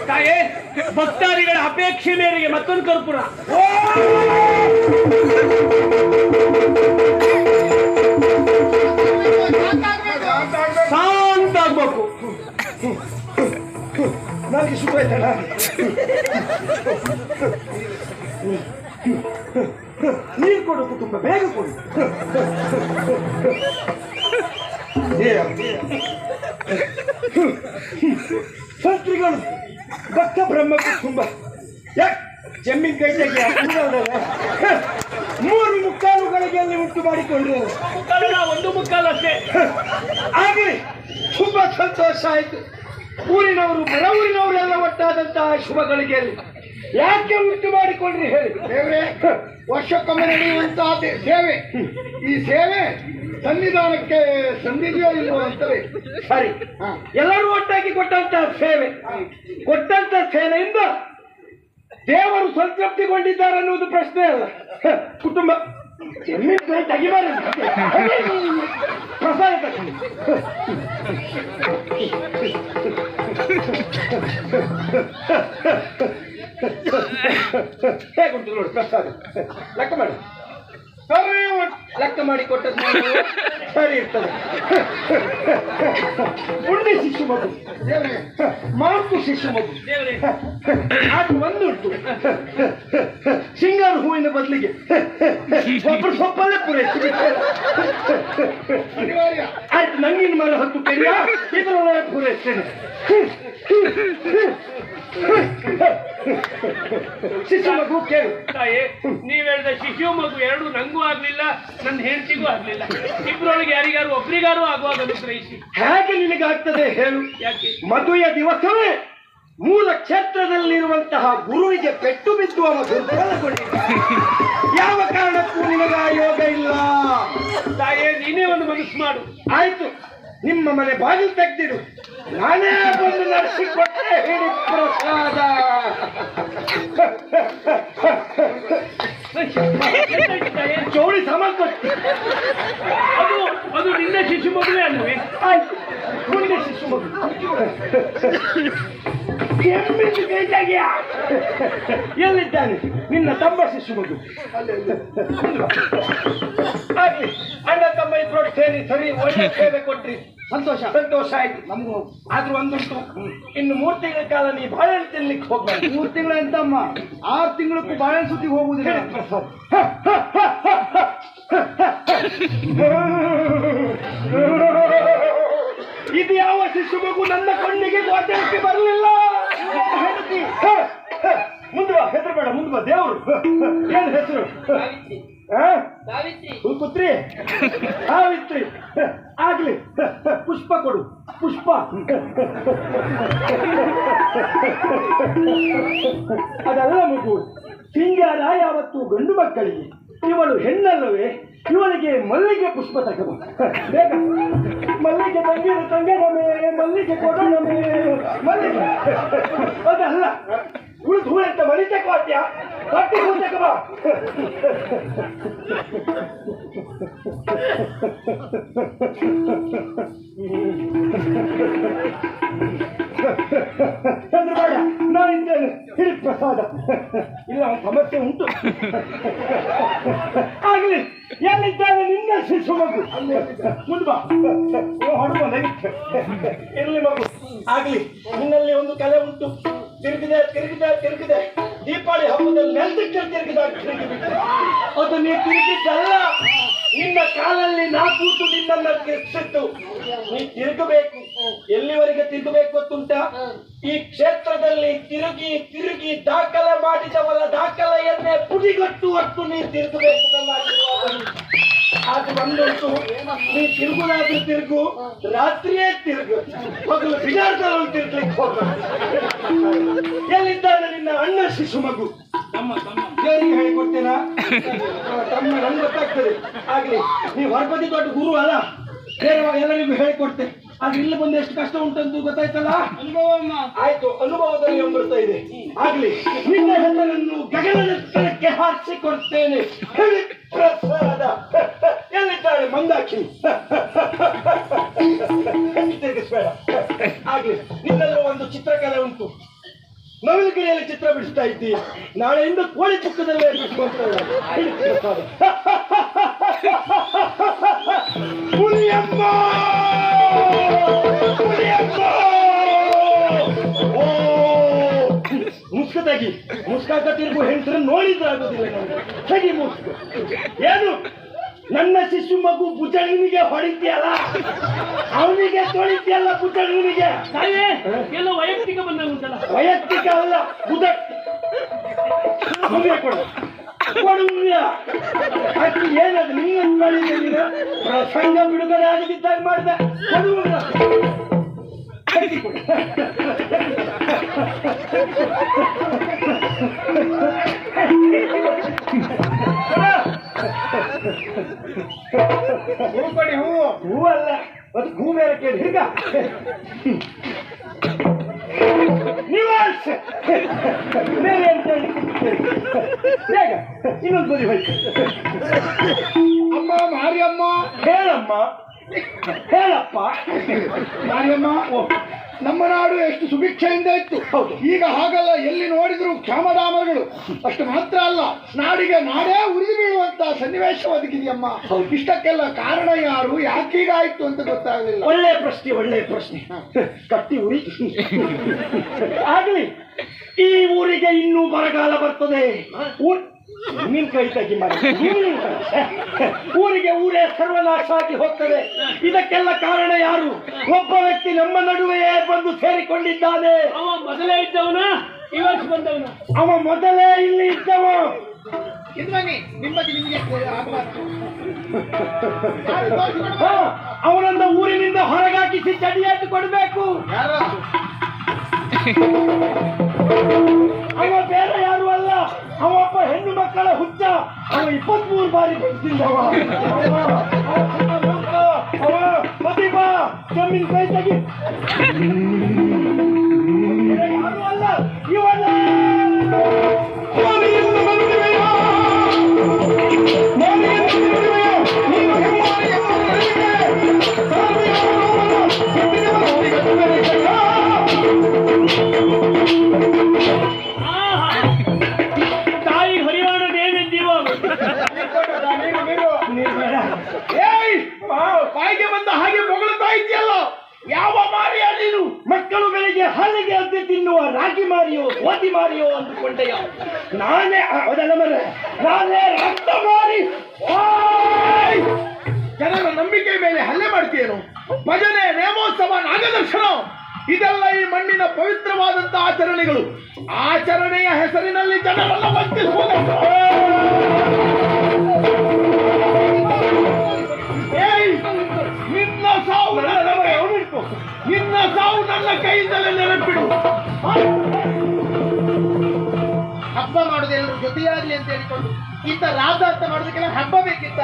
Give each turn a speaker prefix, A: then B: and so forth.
A: ತಾಯೇ, ಭಕ್ತಾದಿಗಳ ಅಪೇಕ್ಷೆ ಮೇರೆಗೆ ಮತ್ತೊಂದು ಕರ್ಪೂರ. ಶಾಂತ ಆಗ್ಬೇಕು.
B: ನನಗೆ ಸುಖ ಆಯ್ತಲ್ಲ. ನೀರು ಕೊಡು ಕುಟುಂಬ, ಬೇಗ ಕೊಡು. ಸಂತ್ರಿಗಳು ಭಕ್ತ ಬ್ರಹ್ಮ ಕುಟುಂಬ. ಯಾಕೆ ಜಮೀನ್ ಕೈ ತೆಗೆಯ 3 ಮುಕ್ಕಾಲುಗಳಿಗೆ ಅಲ್ಲಿ ಉಂಟು ಮಾಡಿಕೊಂಡ್ರು.
A: ಒಂದು ಮುಕ್ಕಾಲು ಅಷ್ಟೇ
B: ಆಗಲಿ, ತುಂಬಾ ಸಂತೋಷ ಆಯ್ತು. ಊರಿನವರು ಬರ ಊರಿನವರೆಲ್ಲ ಒಟ್ಟಾದಂತಹ ಶುಭಗಳಿಗೆ ಯಾಕೆ ಉಂಟು ಮಾಡಿಕೊಂಡ್ರಿ ಹೇಳಿ.
C: ದೇವ್ರೆ, ವರ್ಷಕ್ಕೊಮ್ಮೆ ನಡೆಯುವಂತಹ ಸೇವೆ. ಈ ಸೇವೆ ಸನ್ನಿಧಾನಕ್ಕೆ ಸಂದಿದೆಯೋ ಇಲ್ವೋ ಅಂತಲೇ.
B: ಸರಿ, ಎಲ್ಲರೂ ಒಟ್ಟಾಗಿ ಕೊಟ್ಟಂತಹ ಸೇವೆ, ಕೊಟ್ಟಂತ ಸೇವೆಯಿಂದ ದೇವರು ಸಂತೃಪ್ತಿಗೊಂಡಿದ್ದಾರೆ ಅನ್ನುವುದು ಪ್ರಶ್ನೆ ಅಲ್ಲ. ಕುಟುಂಬ ಜಮೀನು ತೆಗಿಬಾರ ಪ್ರಸಾದ ತಗೊಂಡು ಹೇಗುಂಟು ನೋಡಿ ಪ್ರಸಾದ. ಲೆಕ್ಕ ಮಾಡಿ, ಲೆಕ್ಕ ಮಾಡಿ ಕೊಟ್ಟದ್ದು ಸರಿ ಇರ್ತದೆ. ಪುಣ್ಯ ಶಿಶು ಮಗು, ಮಾಂಸು ಶಿಶು ಮಗು. ಅದು ಒಂದುಂಟು, ಸಿಂಗಾರ ಹೂವಿನ ಬದಲಿಗೆ ಒಬ್ಬರು ಸೊಪ್ಪಲ್ಲೇ ಪೂರೈಸಿ. ಆಯ್ತು, ನಂಗಿನ ಮೇಲೆ 10 ಕೆರಿಯ ಇದರೊಳಗೆ ಪೂರೈಸ್ತೇನೆ. ಶಿಶು ಮಗು ಕೇಳು.
A: ತಾಯೇ, ನೀವ್ ಹೇಳಿದ ಶಿಶು ಮಗು ಎರಡು ನಂಗೂ ಆಗ್ಲಿಲ್ಲ, ನನ್ನ ಹೆಂಡತಿಗೂ ಆಗ್ಲಿಲ್ಲ. ಇಬ್ಬರೊಳಗೆ ಯಾರಿಗಾರು ಒಬ್ರಿಗಾರು ಆಗುವಾಗ ಅನುಗ್ರಹಿಸಿ.
B: ಹೇಗೆ ನಿನಗಾಗ್ತದೆ ಹೇಳು?
A: ಯಾಕೆ?
B: ಮದುವೆಯ ದಿವಸವೇ ಮೂಲ ಕ್ಷೇತ್ರದಲ್ಲಿರುವಂತಹ ಗುರುವಿಗೆ ಪೆಟ್ಟು ಬಿದ್ದು ಅವ ದುರ್ಬಲಗೊಂಡಿದ್ದ. ಯಾವ ಕಾರಣಕ್ಕೂ ನಿನಗ ಯೋಗ ಇಲ್ಲ.
A: ತಾಯೇ, ನೀನೇ ಒಂದು ಮನಸ್ಸು ಮಾಡು.
B: ಆಯ್ತು, ನಿಮ್ಮ ಮನೆ ಬಾಗಿಲು ತೆಗೆದಿರು, ನಾನೇ ಬಂದು ನಡೆಸಿಕೊಟ್ಟೆ. ಹೇಳಿ ಪ್ರಸಾದ. ಜೋಡಿ ಸಾಮಾನು ಕೊಟ್ಟು
A: ಅದು ನಿನ್ನ ಶಿಶು ಮಗುವೆ ಅಲ್ಲವೇ?
B: ಆಯ್ತು, ಮುಂದೆ ಶಿಶು ಮಗು. ಎಲ್ಲಿದ್ದಾನೆ ನಿನ್ನ ತಮ್ಮ ಶಿಶು ಮಗು? ಆಗ್ಲಿ, ಅಣ್ಣ ತಮ್ಮ ಇಬ್ಬರು ಸೇರಿ ಸರಿ ಒಳ್ಳೆ ಸೇವೆ ಕೊಟ್ರಿ, ಸಂತೋಷ ಸಂತೋಷ ಆಯ್ತು ನಮಗೂ. ಆದ್ರೂ ಒಂದುಂಟು, ಇನ್ನು 3 ತಿಂಗಳ ಕಾಲ ನೀ ಬಾಳೆಹಣ್ಣು ತಿನ್ಲಿಕ್ಕೆ ಹೋಗ್ಬಾರ್ದು.
C: 3 ತಿಂಗಳ ಎಂತಮ್ಮ, 6 ತಿಂಗಳಕ್ಕೂ ಬಾಳೆಹಣ್ಣು ಸುದ್ದಿಗೆ ಹೋಗುವುದಿಲ್ಲ.
B: ಇದು ಯಾವ ಶಿಶು ಮಗು ನನ್ನ ಕಣ್ಣಿಗೆ ಗೋಚರಕ್ಕೆ ಬರಲಿಲ್ಲ. ಮುಂದೆ ಬಾ, ಹೆಸರುಬೇಡ, ಮುಂದೆ ಬಾ. ದೇವರು ಏನ್ ಹೆಸರು? ಪುತ್ರಿ ಸಾವಿತ್ರಿ. ಆಗ್ಲಿ, ಪುಷ್ಪ ಕೊಡು, ಪುಷ್ಪ. ಅದೆಲ್ಲ ಮಗು. ಸಿಂಗಾರ ಯಾವತ್ತು ಗಂಡು ಮಕ್ಕಳಿಗೆ, ಇವಳು ಹೆಣ್ಣಲ್ಲವೇ? ಇವಳಿಗೆ ಮಲ್ಲಿಗೆ ಪುಷ್ಪ ತಗೋ ಬೇಗ. ಮಲ್ಲಿಗೆ ತಂಗಿರಮೇ, ಮಲ್ಲಿಗೆ ಕೊಡೋಣಮೇ, ಮಲ್ಲಿಗೆ. ಅದಲ್ಲ, ಉಳಿದು ಹೂವಂತ ಮಲ್ಲಿಗೆ ವಾದ್ಯ ಕಟ್ಟಿ ಹೂತಕ ಬಾ. ಚಂದ್ರಬೇಡ, ನಾನಿದ್ದೇನೆ. ಹಿಡಿ ಪ್ರಸಾದ. ಇಲ್ಲ, ಒಂದು ಸಮಸ್ಯೆ ಉಂಟು. ಆಗ್ಲಿ, ಎಲ್ಲಿದ್ದಾನೆ ನಿನ್ನ ಶಿಶು ಮಗು? ಮುಂದೆ ಬಾ. ಹೊಡುವ ನಗಿತ್ತು. ಇರ್ಲಿ ಮಗು, ಆಗ್ಲಿ. ನಿನ್ನಲ್ಲಿ ಒಂದು ಕಲೆ ಉಂಟು. ತಿರುಗಿದೆ ದೀಪಾವಳಿ ಹಬ್ಬದಲ್ಲಿ ನೆಲದಕ್ಕೆ ತಿರುಗಿದಾಗ ತಿರುಗಿಬಿಟ್ಟು ಅದು ನೀವು ತಿರುಗಿದ್ದಲ್ಲ, ನಿನ್ನ ಕಾಲಲ್ಲಿ ನಾ ಕೂತು ನಿನ್ನನ್ನು ತಿರುಗಿಸಿದ್ದು ನೀ ತಿರುಗಬೇಕು. ಎಲ್ಲಿವರೆಗೆ ತಿರುಗಬೇಕು ಗೊತ್ತುಂಟ? ಈ ಕ್ಷೇತ್ರದಲ್ಲಿ ತಿರುಗಿ ತಿರುಗಿ ದಾಖಲೆ ಮಾಡಿದವಲ್ಲ ದಾಖಲೆಯನ್ನೇ ಪುಡಿಗಟ್ಟುವಷ್ಟು ನೀ ತಿರುಗಬೇಕು. ನನ್ನ ಆಶೀರ್ವಾದ. ಅದು ಬಂದುಂಟು. ನೀ ತಿರುಗುದಾದ್ರೂ ತಿರುಗು, ರಾತ್ರಿಯೇ ತಿರುಗು, ಮಗಳು ಬಿಜಾರ್ದಲ್ಲಿ ತಿರುಗ್ಲಿಕ್ಕೆ ಹೋಗ. ಎಲ್ಲಿದ್ದಾನೆ ನಿನ್ನ ಅಣ್ಣ ಶಿಶು ಮಗು? ದೇವರಿಗೆ ಹೇಳಿಕೊಡ್ತೇನಾ? ತಮ್ಮ ನನ್ಗೆ ಗೊತ್ತಾಗ್ತದೆ. ಆಗ್ಲಿ, ನೀವು ಹೊರಬದಿ ದೊಡ್ಡ ಗುರು ಅಲ್ಲ, ಬೇರೆ ಎಲ್ಲರಿಗೂ ಹೇಳಿಕೊಡ್ತೇನೆ. ಆದ್ರೆ ಇಲ್ಲಿ ಬಂದು ಎಷ್ಟು ಕಷ್ಟ ಉಂಟಂತ ಗೊತ್ತಾಯ್ತಲ್ಲ? ಆಯ್ತು, ಅನುಭವದಲ್ಲಿ ಅಮೃತ ಇದೆ. ಆಗ್ಲಿ, ನಿನ್ನ ಹೆಸರನ್ನು ಗಗನಕ್ಕೆ ಹಾರಿಸಿಕೊಡ್ತೇನೆ. ಪ್ರಸಾದ. ಎಲ್ಲಿದ್ದಾಳೆ ಮಂದಾಕಿನಿ? ತಿರುಗಿಸ್ಬೇಡ. ಆಗ್ಲಿ, ನಿನ್ನೆಲ್ಲ ಒಂದು ಚಿತ್ರಕಲೆ ಉಂಟು. ನವಿಲುಗಿರಿಯಲ್ಲಿ ಚಿತ್ರ ಬಿಡಿಸ್ತಾ ಇದ್ದೀಯ. ನಾಳೆಯಿಂದ ಕೋಳಿ ಪುಕ್ಕದಲ್ಲೇ ಬಿಡಿಸ್ಕೊಳ್ತೇವೆ. ಪುಲಿಯಮ್ಮ, ಪುಲಿಯಮ್ಮ! ಓ, ಮುಸ್ಕ ತೆಗಿ. ಮುಸ್ಕಾಕ ತಿರುಗು ಹೆಂಗಸರನ್ನು ನೋಡಿದ್ರಾಗೋದಿಲ್ಲ ನನಗೆ. ತೆಗಿ ಮುಸ್ಕು. ಏನು ನನ್ನ ಶಿಶು ಮಗು ಬುಜಣಿಗೆ ಹೊಡಿತೀಯಲ್ಲ, ಅವನಿಗೆ ತೊಳಿತೀಯಲ್ಲ ಬುಜಣಿಗೆ.
A: ಎಲ್ಲ ವೈಯಕ್ತಿಕ ಬಂದಾಗ ಉಂಟಲ್ಲ.
B: ವೈಯಕ್ತಿಕ ಅಲ್ಲ, ಬುಧ ಕೊಡುವುದಿಲ್ಲ. ಅಕ್ಕಿ ಏನದು ನೀನು ಮಾಡಿದ್ದೆ? ನೀನು ಪ್ರಸಂಗ ಬಿಡುಗಡೆ ಆಗದಿದ್ದಾಗ ಮಾಡಿದೆ. ಕೊಡುವುದಿಲ್ಲ. ಹೂ ಕೊಡಿ. ಹೂ ಅಲ್ಲ, ಅದು ಹೂ ಬೇರೆ ಕೇಳಿ. ಈಗ ನಿವಾಸ ಬೇರೆ ಅಂತ ಹೇಳಿ ಬೇಗ ಇನ್ನೊಂದು ಬದಿ ಹೋಯ್ತು.
C: ಅಮ್ಮ ಮಾರಿಯಮ್ಮ,
B: ಹೇಳಮ್ಮ, ಹೇಳಪ್ಪ.
C: ಮಾರಿಯಮ್ಮ, ನಮ್ಮ ನಾಡು ಎಷ್ಟು ಸುಭಿಕ್ಷೆಯಿಂದ ಇತ್ತು.
B: ಹೌದು.
C: ಈಗ ಹಾಗಲ್ಲ, ಎಲ್ಲಿ ನೋಡಿದ್ರು ಕ್ಷಾಮದಾಮಗಳು. ಅಷ್ಟು ಮಾತ್ರ ಅಲ್ಲ, ನಾಡಿಗೆ ನಾಡೇ ಉರಿದು ಬೀಳುವಂತ ಸನ್ನಿವೇಶ ಒದಗಿದೆಯಮ್ಮ. ಇಷ್ಟಕ್ಕೆಲ್ಲ ಕಾರಣ ಯಾರು, ಯಾಕೀಗಾಯ್ತು ಅಂತ ಗೊತ್ತಾಗಲಿಲ್ಲ.
B: ಒಳ್ಳೆ ಪ್ರಶ್ನೆ, ಒಳ್ಳೆ ಪ್ರಶ್ನೆ. ಕಟ್ಟಿ ಉರಿ. ಆಗ್ಲಿ, ಈ ಊರಿಗೆ ಇನ್ನೂ ಬರಗಾಲ ಬರ್ತದೆ. ನಿನ್ ಕೈ ತೆಗಿ ಮಾಡಿ. ಊರಿಗೆ ಊರೇ ಸರ್ವನಾಶ ಆಗಿ ಹೋಗ್ತದೆ. ಇದಕ್ಕೆಲ್ಲ ಕಾರಣ ಯಾರು? ಒಬ್ಬ ವ್ಯಕ್ತಿ ನಮ್ಮ ನಡುವೆಯೇ ಬಂದು ಸೇರಿಕೊಂಡಿದ್ದಾನೆ.
A: ಅವ ಮೊದಲೇ ಇದ್ದವನ, ಇವತ್ತು ಬಂದವನ.
B: ಅವ ಮೊದಲೇ ಇಲ್ಲಿ ಇದ್ದವ. ಅವನನ್ನ ಊರಿನಿಂದ ಹೊರಗಾಕಿಸಿ ಚಡಿಯಾಗಿ ಕೊಡಬೇಕು. ಅವ ಬೇರೆ ಯಾರು ಅಲ್ಲ, ಅವೊಬ್ಬ ಹೆಣ್ಣು ಮಕ್ಕಳ ಹುಚ್ಚ. ಅವ 23 ಬಾರಿ ಬಂದಿದ್ದವ. ಅವ ಪ್ರತಿಭಾ ಜಮೀನ್ ಕೈ ತೆಗಿ. ಯಾರು ಅಲ್ಲ, ಇವನ
A: ತಾಯಿ ಹರಿವಾಣ ದೇವೆಂದೀವ.
C: ಬಾಯಿಗೆ ಬಂದ ಹಾಗೆ ಮೊಗಳ್ತಾ ಇದೆಯಲ್ಲ, ಯಾವ ಮಾರಿಯ ನೀನು?
B: ಮಕ್ಕಳು ಬೆಳಿಗ್ಗೆ ಹಾಲಿಗೆ ಅದ್ದೆ ತಿನ್ನುವ ರಾಗಿ ಮಾರಿಯೋ ಗೋಧಿ ಮಾರಿಯೋ ಅಂದುಕೊಂಡೆಯ? ನಾನೇ ಅದಲ್ಲ ಮರೆ, ನಾನೇ ರಕ್ತ ಮಾರಿ.
C: ಜನರ ನಂಬಿಕೆ ಮೇಲೆ ಹಲ್ಲೆ ಮಾಡ್ತೀಯೇನು? ಭಜನೆ, ನೇಮೋತ್ಸವ, ನಾಗದರ್ಶನ ಇದೆಲ್ಲ ಈ ಮಣ್ಣಿನ ಪವಿತ್ರವಾದಂತಹ ಆಚರಣೆಗಳು. ಆಚರಣೆಯ ಹೆಸರಿನಲ್ಲಿ ಜನರನ್ನ ವಂಚಿಸುವುದು. ನಿನ್ನ ಸಾವು ನನ್ನ ಕೈಯಿಂದಲೇ ನೆನಪಿಡು. ಹಬ್ಬ ಮಾಡೋದು ಎಲ್ಲರೂ ಜೊತೆಯಾಗಲಿ ಅಂತ ಹೇಳಿಕೊಂಡು ಇಂಥ ರಾಧಾರ್ಥ ಮಾಡೋದಕ್ಕೆಲ್ಲ ಹಬ್ಬ ಬೇಕಿತ್ತ?